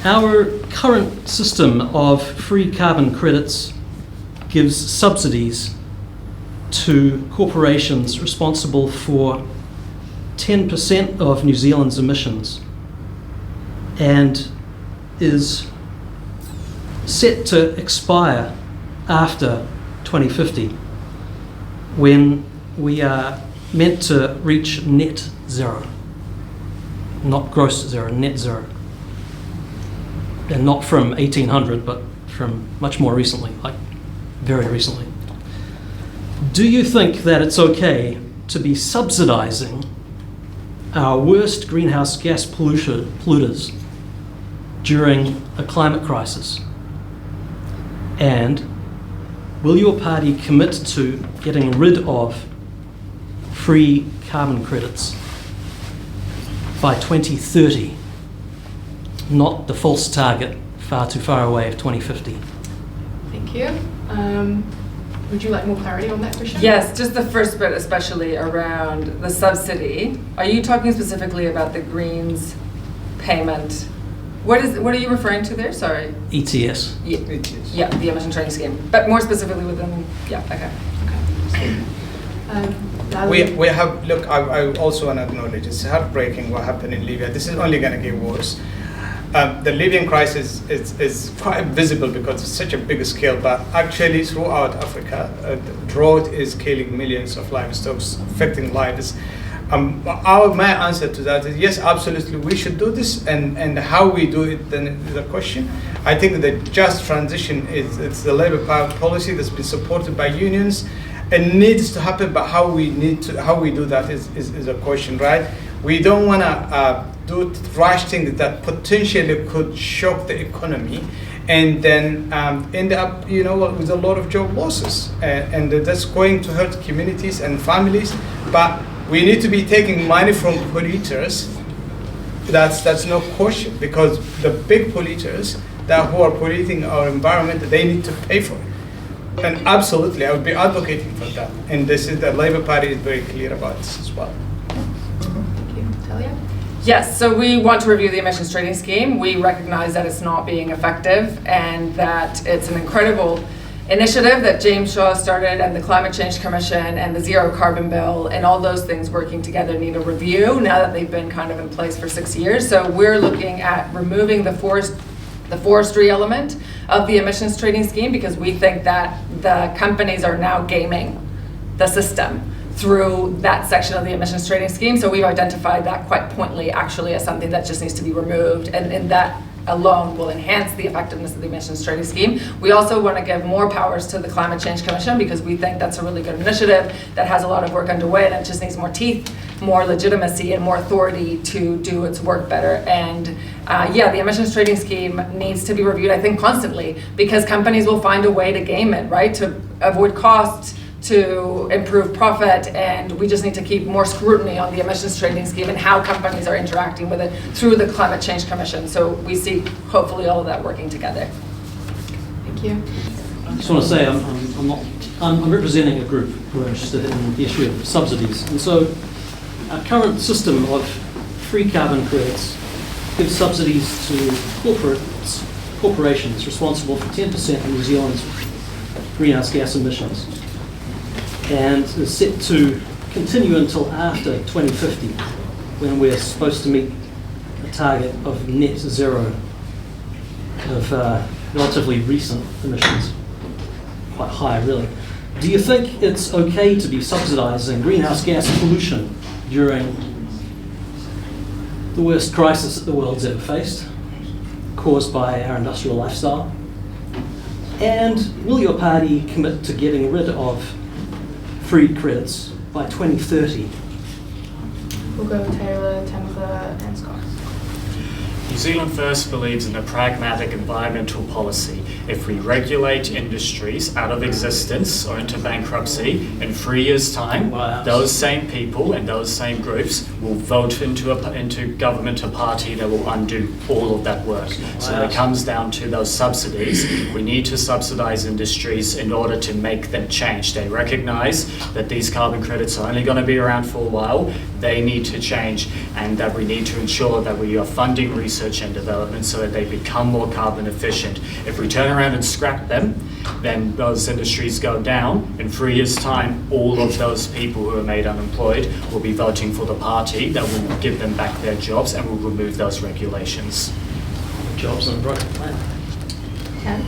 Our current system of free carbon credits gives subsidies to corporations responsible for 10% of New Zealand's emissions and is set to expire after 2050 when we are meant to reach net zero. Not gross zero, net zero. And not from 1800, but from much more recently, like very recently. Do you think that it's okay to be subsidising our worst greenhouse gas polluters during a climate crisis? And will your party commit to getting rid of free carbon credits by 2030, not the false target far too far away of 2050? Thank you. Would you like more clarity on that question? Yes, just the first bit, especially around the subsidy. Are you talking specifically about the Greens payment? What are you referring to there? Sorry. ETS. Yeah, the emission trading scheme. But more specifically within, yeah, okay. We have, look, I also want to acknowledge it's heartbreaking what happened in Libya. This is only going to get worse. The Libyan crisis is quite visible because it's such a big scale, but actually throughout Africa, drought is killing millions of livestock, affecting lives. My answer to that is yes, absolutely, we should do this, and how we do it then is a question. I think the just transition it's the Labour policy that's been supported by unions. It needs to happen, but how we do that is a question, right? We don't want to do rash things that potentially could shock the economy, and then end up, with a lot of job losses, and that's going to hurt communities and families. But we need to be taking money from polluters. That's no question, because the big polluters who are polluting our environment, they need to pay for it. And absolutely, I would be advocating for that. And this is the Labour Party is very clear about this as well. Thank you. Talia? Yes, so we want to review the emissions trading scheme. We recognize that it's not being effective and that it's an incredible initiative that James Shaw started, and the Climate Change Commission and the Zero Carbon Bill and all those things working together need a review now that they've been kind of in place for 6 years. So we're looking at removing the forestry element of the emissions trading scheme, because we think that the companies are now gaming the system through that section of the emissions trading scheme. So we've identified that quite pointedly actually as something that just needs to be removed, and that alone will enhance the effectiveness of the emissions trading scheme. We also want to give more powers to the Climate Change Commission, because we think that's a really good initiative that has a lot of work underway, and it just needs more teeth, more legitimacy, and more authority to do its work better. And the emissions trading scheme needs to be reviewed, I think, constantly, because companies will find a way to game it, right? To avoid costs, to improve profit, and we just need to keep more scrutiny on the emissions trading scheme and how companies are interacting with it through the Climate Change Commission. So we see hopefully all of that working together. Thank you. I just want to say I'm representing a group who are interested in the issue of subsidies, and so our current system of free carbon credits gives subsidies to corporations responsible for 10% of New Zealand's greenhouse gas emissions, and is set to continue until after 2050, when we're supposed to meet a target of net zero of relatively recent emissions, quite high really. Do you think it's okay to be subsidising greenhouse gas pollution during the worst crisis that the world's ever faced, caused by our industrial lifestyle? And will your party commit to getting rid of free credits by 2030? We'll go Taylor, Tamitha, and Scott. New Zealand First believes in a pragmatic environmental policy. If we regulate industries out of existence or into bankruptcy, in 3 years' time, those same people and those same groups will vote into government a party that will undo all of that work. So it comes down to those subsidies. We need to subsidise industries in order to make them change. They recognise that these carbon credits are only going to be around for a while. They need to change, and that we need to ensure that we are funding research and development so that they become more carbon efficient. If we turn around and scrap them, then those industries go down. In 3 years' time, all of those people who are made unemployed will be voting for the party that will give them back their jobs and will remove those regulations. Jobs and a broken planet. Ken?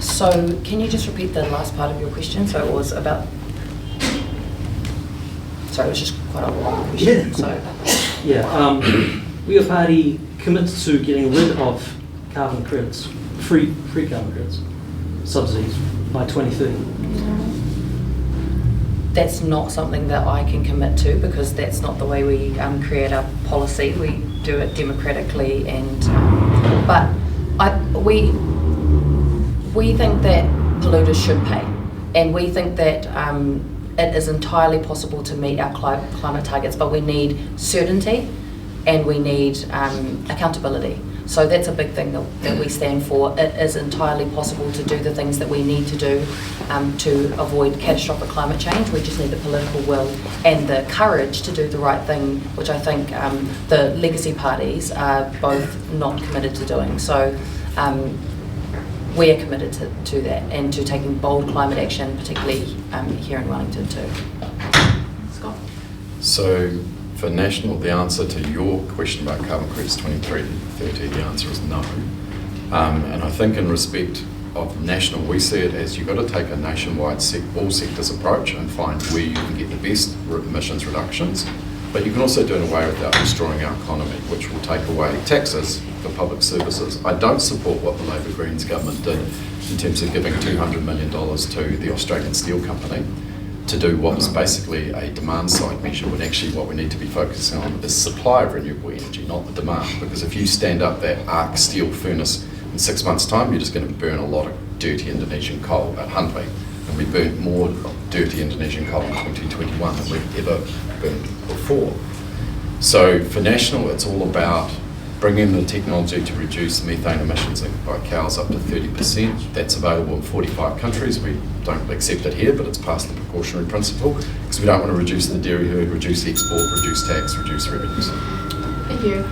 So can you just repeat the last part of your question? So it was about, sorry, it was just quite a long question. Yeah. So Yeah, we a party commits to getting rid of carbon credits, free carbon credits, subsidies by 2030. that's not something that I can commit to, because that's not the way we create our policy. We do it democratically, and but we think that polluters should pay, and we think that it is entirely possible to meet our climate targets, but we need certainty and we need accountability. So that's a big thing that we stand for. It is entirely possible to do the things that we need to do to avoid catastrophic climate change. We just need the political will and the courage to do the right thing, which I think the legacy parties are both not committed to doing. So we are committed to that and to taking bold climate action, particularly here in Wellington too. Scott? So for national, the answer to your question about carbon credits 23 to 30, the answer is no. And I think in respect of national, we see it as you've got to take a nationwide all sectors approach and find where you can get the best emissions reductions. But you can also do it in a way without destroying our economy, which will take away taxes for public services. I don't support what the Labour Greens government did in terms of giving $200 million to the Australian Steel Company to do what was basically a demand side measure, when actually what we need to be focusing on is supply of renewable energy, not the demand. Because if you stand up that arc steel furnace in 6 months' time, you're just going to burn a lot of dirty Indonesian coal at Huntley. And we burnt more dirty Indonesian coal in 2021 than we've ever burnt before. So for national, it's all about bringing the technology to reduce methane emissions by cows up to 30%. That's available in 45 countries. We don't accept it here, but it's past the precautionary principle, because we don't want to reduce the dairy herd, reduce export, reduce tax, reduce revenues. Thank you.